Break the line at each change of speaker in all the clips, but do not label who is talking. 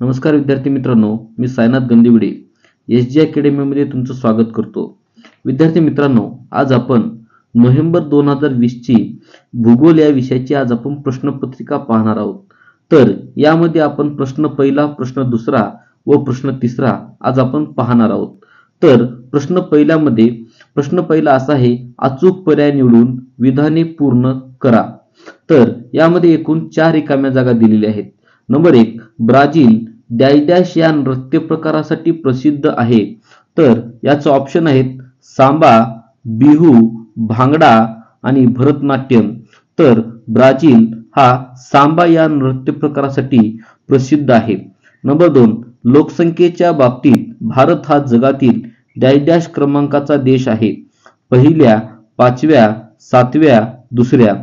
नमस्कार विद्यार्थी मित्रांनो, मी सायनाथ गंदिवडे एसजी अकॅडमीमध्ये तुमचं स्वागत करतो. विद्यार्थी मित्रांनो, आज आपण नोव्हेंबर 2020 ची भूगोल या विषयाची आज आपण प्रश्नपत्रिका पाहणार आहोत. तर यामध्ये आपण प्रश्न पहिला, प्रश्न दुसरा व प्रश्न तिसरा आज आपण पाहणार आहोत. तर प्रश्न पहिला असा आहे, अचूक पर्याय निवडून विधाने पूर्ण करा. तर यामध्ये एकूण 4 रिकाम्या जागा दिलेल्या आहेत. नंबर 1, ब्राझील डॅश डॅश या नृत्य प्रकारासाठी प्रसिद्ध आहे. तर याचं ऑप्शन आहेत सांबा, बिहू, भांगडा आणि भरतनाट्यम. तर ब्राझील हा सांबा या नृत्य प्रकारासाठी प्रसिद्ध आहे. नंबर 2, लोकसंख्येच्या बाबतीत भारत हा जगातील डॅश डॅश क्रमांकाचा देश आहे. पहिल्या, पाचव्या, सातव्या, दुसऱ्या.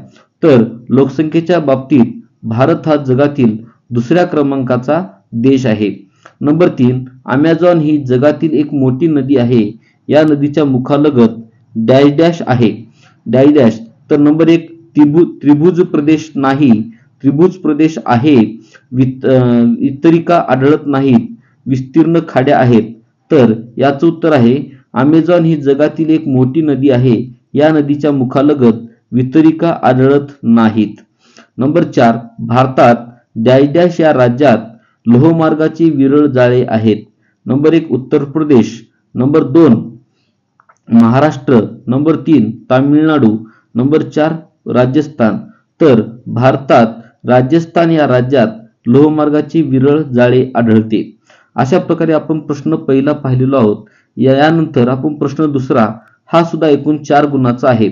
तर लोकसंख्येच्या बाबतीत भारत हा जगातील दुसऱ्या क्रमांकाचा देश आहे. नंबर 3, अमेझॉन ही जगातील एक मोठी नदी आहे. या नदीच्या मुखालगत डॅश डॅश आहे. Dash dash. तर नंबर 1, त्रिभुज प्रदेश नाही, त्रिभुज प्रदेश आहे, वितरिका आढळत नाहीत, विस्तीर्ण खाड्या आहेत. तर याचं उत्तर आहे अमेझॉन ही जगातील एक मोठी नदी आहे. या नदीच्या मुखालगत वितरिका आढळत नाहीत. नंबर 4, भारतात डॅश डॅश या राज्यात लोहमार्गाची विरळ जाळे आहेत. Number 1, Uttar Pradesh. Number 2, Maharashtra. Number 3, Tamil Nadu. Number 4, Rajasthan. तर भारतात राजस्थान या राज्यात लोहमार्गाची विरळ जाळे आढळते. अशा प्रकारे आपण प्रश्न पहिला पाहिलेलो आहोत. यानंतर आपण प्रश्न दुसरा, हा सुद्धा एकूण 4 गुणाचा आहे.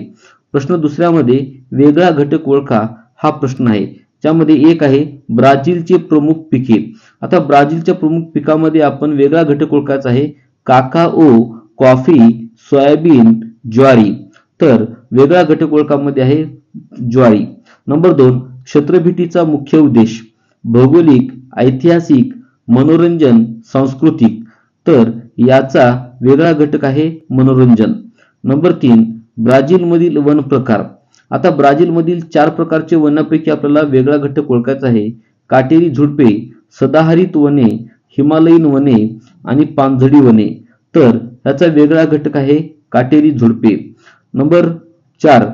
प्रश्न दुसऱ्यामध्ये वेगळा घटक ओळखा हा प्रश्न आहे. त्यामध्ये एक आहे ब्राझीलचे प्रमुख पिके. आता ब्राझीलच्या प्रमुख पिकामध्ये आपण वेगळा घटक ओळखायचा आहे काकाओ, कॉफी, सोयाबीन, ज्वारी. तर वेगळा घटक ओळखामध्ये आहे ज्वारी. नंबर 2, क्षेत्रभेटीचा मुख्य उद्देश भौगोलिक, ऐतिहासिक, मनोरंजन, सांस्कृतिक. तर याचा वेगळा घटक आहे मनोरंजन. नंबर 3, ब्राझीलमधील वन प्रकार. आता ब्राझीलमधील 4 प्रकारचे वनांपैकी आपल्याला वेगळा घटक ओळखायचा आहे काटेरी झुडपे, सदाहरित वने, हिमालयीन वने आणि पानझडी वने. तर याचा वेगळा घटक आहे काटेरी झुडपे. नंबर 4,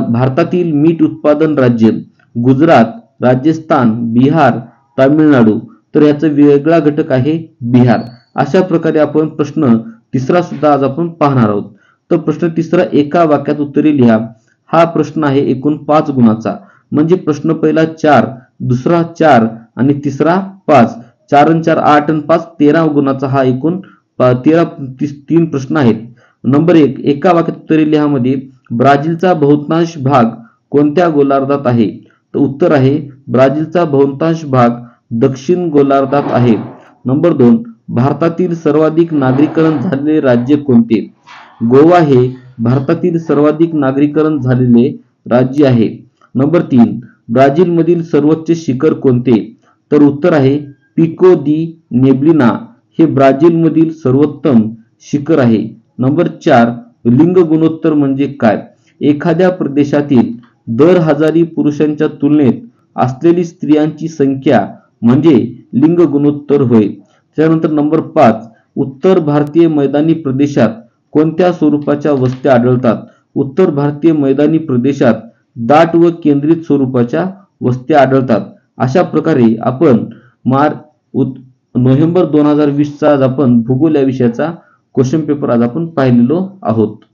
भारतातील मीठ उत्पादन राज्य गुजरात, राजस्थान, बिहार, तामिळनाडू. तर याचा वेगळा घटक आहे बिहार. अशा प्रकारे आपण प्रश्न तिसरा सुद्धा आज आपण पाहणार आहोत. तर प्रश्न तिसरा, एका वाक्यात उत्तरे लिहा. हा प्रश्न आहे एकूण 5 गुणाचा. म्हणजे प्रश्न पहिला 4, दुसरा 4 आणि तिसरा 5. 4 आणि 4 8 आणि 5 13 गुणाचा हा एकूण 3 प्रश्न आहेत. नंबर 1, एका वाक्यात उत्तरे लिहा मध्ये ब्राझीलचा बहुतांश भाग कोणत्या गोलार्धात आहे? तर उत्तर आहे ब्राझीलचा बहुतांश भाग दक्षिण गोलार्धात आहे. नंबर 2, भारतातील सर्वाधिक नागरीकरण झालेले राज्य कोणते? गोवा हे भारतातील सर्वाधिक नागरीकरण झालेले राज्य आहे. नंबर 3, ब्राझीलमधील सर्वोच्च शिखर कोणते? तर उत्तर आहे पिको दी नेब्लिना हे ब्राझीलमधील सर्वोत्तम शिखर आहे. नंबर 4, लिंग गुणोत्तर म्हणजे काय? एखाद्या प्रदेशातील दर हजारी पुरुषांच्या तुलनेत असलेली स्त्रियांची संख्या म्हणजे लिंग गुणोत्तर होय. त्यानंतर नंबर 5, उत्तर भारतीय मैदानी प्रदेशात कोणत्या स्वरूपाच्या वस्त्या आढळतात? उत्तर भारतीय मैदानी प्रदेशात दाट व केंद्रित स्वरूपाच्या वस्त्या आढळतात. अशा प्रकारे आपण नोव्हेंबर 2020 चा आज आपण भूगोल या विषयाचा क्वेश्चन पेपर आज आपण पाहिलेलो आहोत.